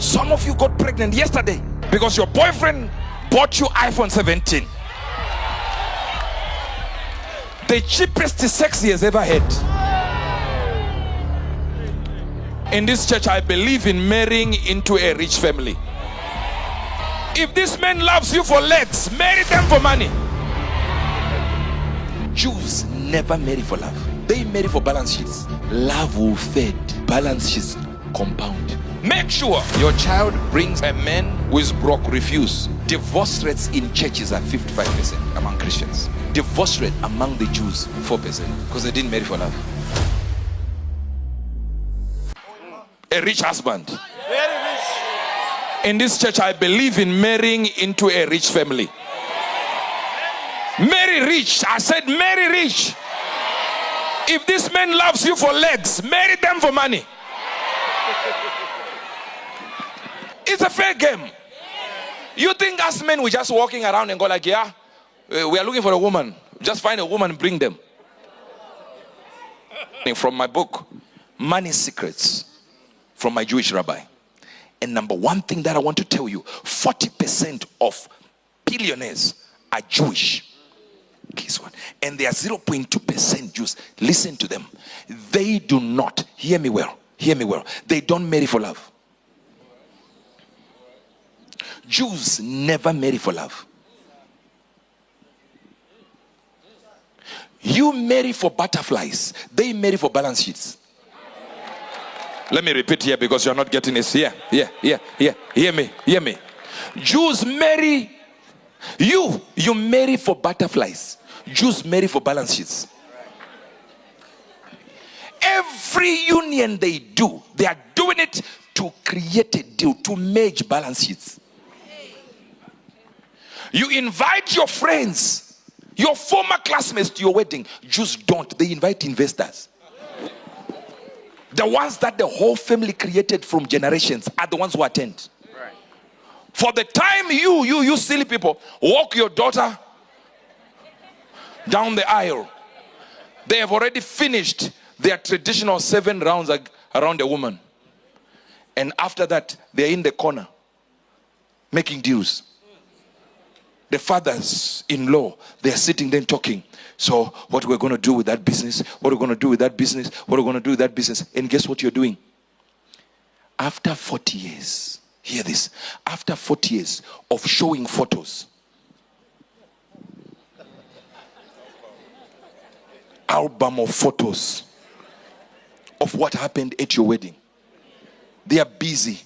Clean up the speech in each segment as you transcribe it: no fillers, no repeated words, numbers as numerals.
Some of you got pregnant yesterday because your boyfriend bought you iPhone 17. The cheapest sex he has ever had. In this church, I believe in marrying into a rich family. If this man loves you for legs, marry them for money. Jews never marry for love. They marry for balance sheets. Love will fade. Balance sheets compound. Make sure your child brings a man who is broke. Refuse. Divorce rates in churches are 55% among Christians. Divorce rate among the Jews 4% because they didn't marry for love. A rich husband. Very rich. In this church, I believe in marrying into a rich family. Marry rich. I said marry rich. If this man loves you for legs, marry them for money. It's a fair game. You think us men, we're just walking around and go like, yeah, we are looking for a woman. Just find a woman and bring them. From my book, Money Secrets, from my Jewish rabbi. And number one thing that I want to tell you, 40% of billionaires are Jewish. Guess what? And they are 0.2% Jews. Listen to them. They do not, hear me well, they don't marry for love. Jews never marry for love. You marry for butterflies. They marry for balance sheets. Let me repeat here because you're not getting this. Hear me. Jews marry. You marry for butterflies. Jews marry for balance sheets. Every union they do, they are doing it to create a deal, to merge balance sheets. You invite your friends, your former classmates to your wedding. Jews don't. They invite investors. The ones that the whole family created from generations are the ones who attend. Right. For the time you silly people walk your daughter down the aisle, they have already finished their traditional 7 rounds around a woman. And after that, they're in the corner making deals. The fathers-in-law, they're sitting there talking. So what we're going to do with that business, what we're going to do with that business, what we're going to do with that business. And guess what you're doing? After 40 years, hear this, after 40 years of showing photos, album of photos of what happened at your wedding, they are busy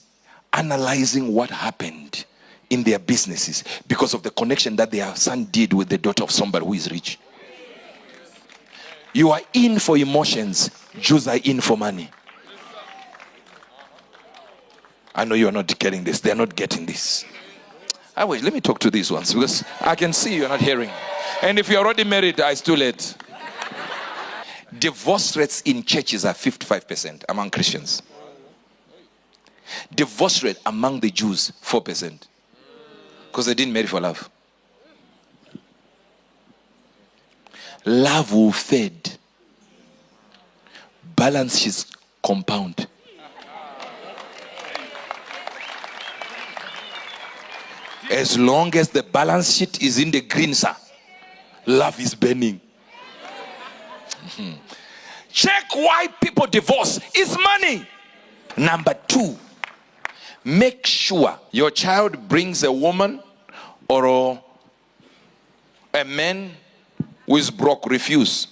analyzing what happened in their businesses because of the connection that their son did with the daughter of somebody who is rich. You are in for emotions. Jews are in for money. I know you are not getting this. They are not getting this. Wait, let me talk to these ones because I can see you are not hearing. And if you're already married, it's too late. Divorce rates in churches are 55% among Christians. Divorce rate among the Jews, 4%. Because they didn't marry for love. Love will fade. Balance sheets compound. As long as the balance sheet is in the green, sir, love is burning. Check why people divorce. It's money. Number 2, make sure your child brings a woman or a man who is broke. Refuse.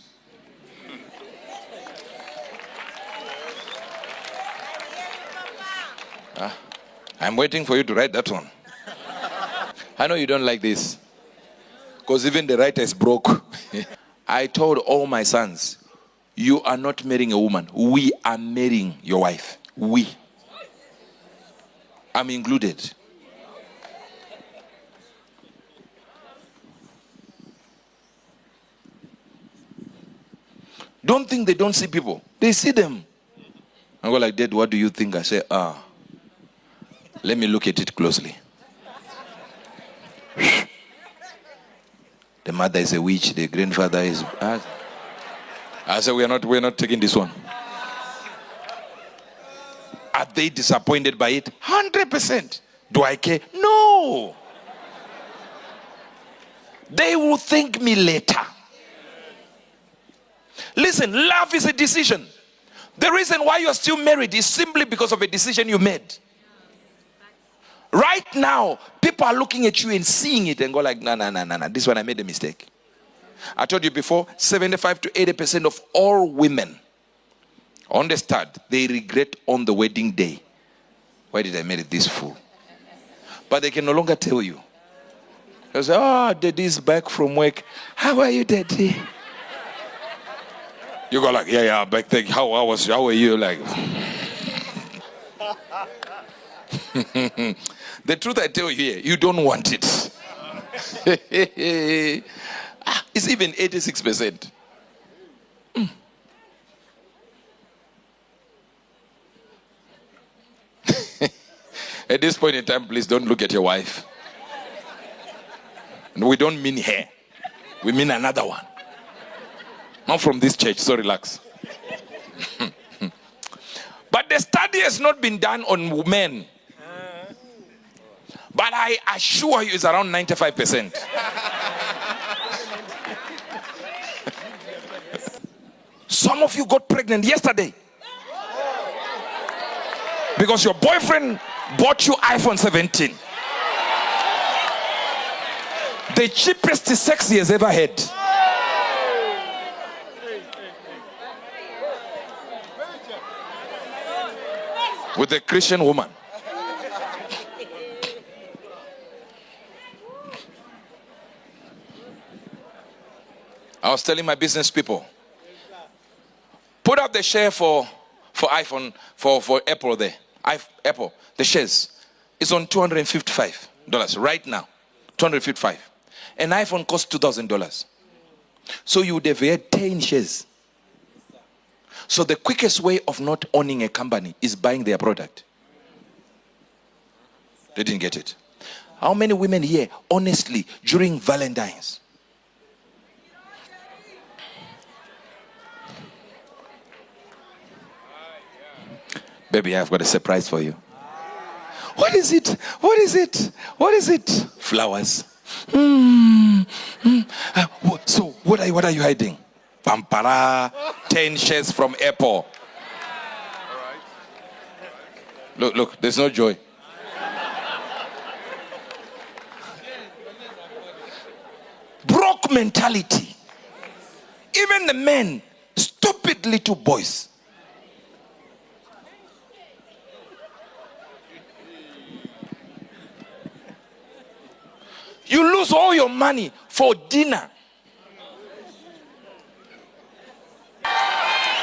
I'm waiting for you to write that one. I know you don't like this because even the writer is broke. I told all my sons, you are not marrying a woman. We are marrying your wife. We. I'm included. Don't think they don't see people. They see them. I go like, Dad, what do you think? I say, let me look at it closely. The mother is a witch. The grandfather is... I said, we're not taking this one. Are they disappointed by it? 100%. Do I care? No. They will thank me later. Listen, love is a decision. The reason why you are still married is simply because of a decision you made. Right now, people are looking at you and seeing it and go like, no, this one I made a mistake. I told you before, 75 to 80% of all women on the start, they regret on the wedding day. Why did I marry this fool? But they can no longer tell you. They say, oh, daddy's back from work. How are you, daddy? You go like, yeah, back there. How are you? Like, the truth I tell you here, you don't want it. It's even 86%. At this point in time, please don't look at your wife. And we don't mean her. We mean another one. Not from this church, so relax. But the study has not been done on men. But I assure you it's around 95%. Some of you got pregnant yesterday. Because your boyfriend bought you iPhone 17. The cheapest sex he has ever had. With a Christian woman. I was telling my business people, put up the share for iPhone, for Apple there. Apple, the shares. It's on $255 right now. $255. An iPhone costs $2,000. So you would have had 10 shares. So the quickest way of not owning a company is buying their product. They didn't get it. How many women here, honestly, during Valentine's? Baby, I've got a surprise for you. What is it? What is it? What is it? Flowers. So what are you hiding? Pampara, 10 shares from Apple. Look, there's no joy. Broke mentality. Even the men, stupid little boys. You lose all your money for dinner.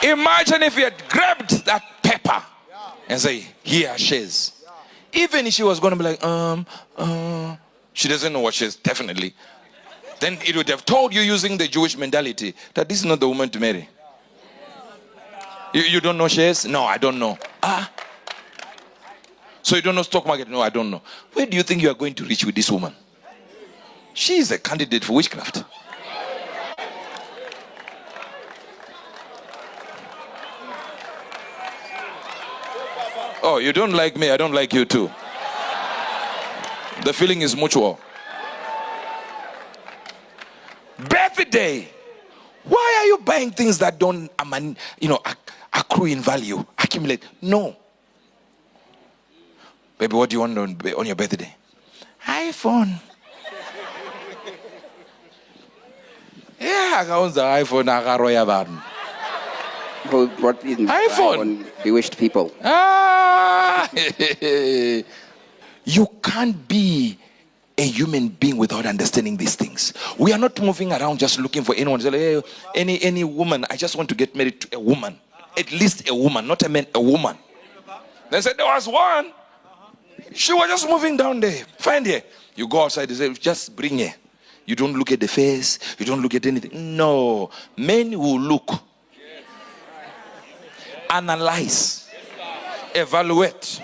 Imagine if you had grabbed that pepper and say, here, shares. Even if she was going to be like, she doesn't know what shares, definitely. Then it would have told you using the Jewish mentality that this is not the woman to marry. You don't know shares? No, I don't know. So you don't know stock market? No, I don't know. Where do you think you are going to reach with this woman? She is a candidate for witchcraft. Oh, you don't like me, I don't like you too. The feeling is mutual. Birthday. Why are you buying things that don't, accrue in value, accumulate? No. Baby, what do you want on your birthday? iPhone. Yeah, I got the iPhone. Who brought in iPhone? Bewitched people. You can't be a human being without understanding these things. We are not moving around just looking for anyone. Hey, any woman. I just want to get married to a woman. At least a woman, not a man, a woman. They said there was one. She was just moving down there. Find her. You go outside. They say, just bring her. You don't look at the face. You don't look at anything. No. Men will look. Analyze. Evaluate.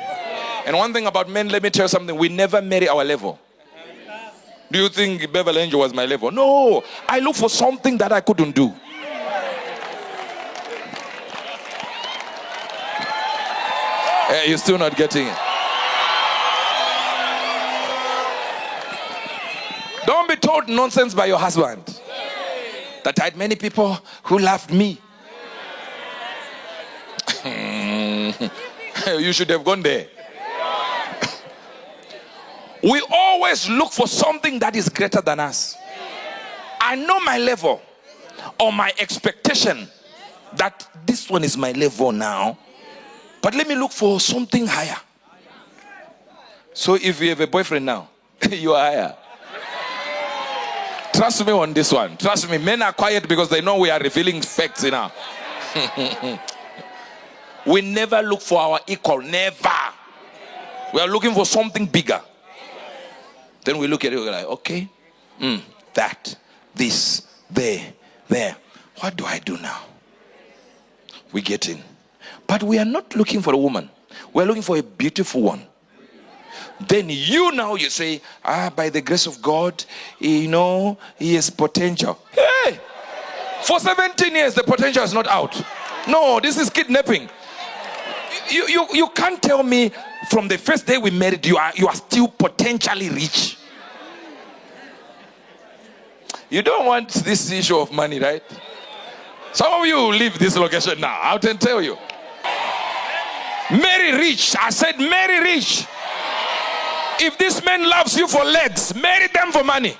And one thing about men, let me tell you something. We never marry our level. Do you think Beverly Angel was my level? No. I look for something that I couldn't do. You're still not getting it. Don't be told nonsense by your husband. That I had many people who loved me. You should have gone there. We always look for something that is greater than us. I know my level or my expectation that this one is my level now, but let me look for something higher. So if you have a boyfriend now, you are higher. Trust me on this one. Trust me, men are quiet because they know we are revealing facts now. We never look for our equal. Never. We are looking for something bigger. Then we look at it, we're like, okay, that, this, there. What do I do now? We get in. But we are not looking for a woman. We are looking for a beautiful one. Then you say, by the grace of God, he has potential. Hey! For 17 years, the potential is not out. No, this is kidnapping. You can't tell me from the first day we married, you are still potentially rich. You don't want this issue of money, right? Some of you leave this location now. I can tell you. Marry rich. I said marry rich. If this man loves you for legs, marry them for money.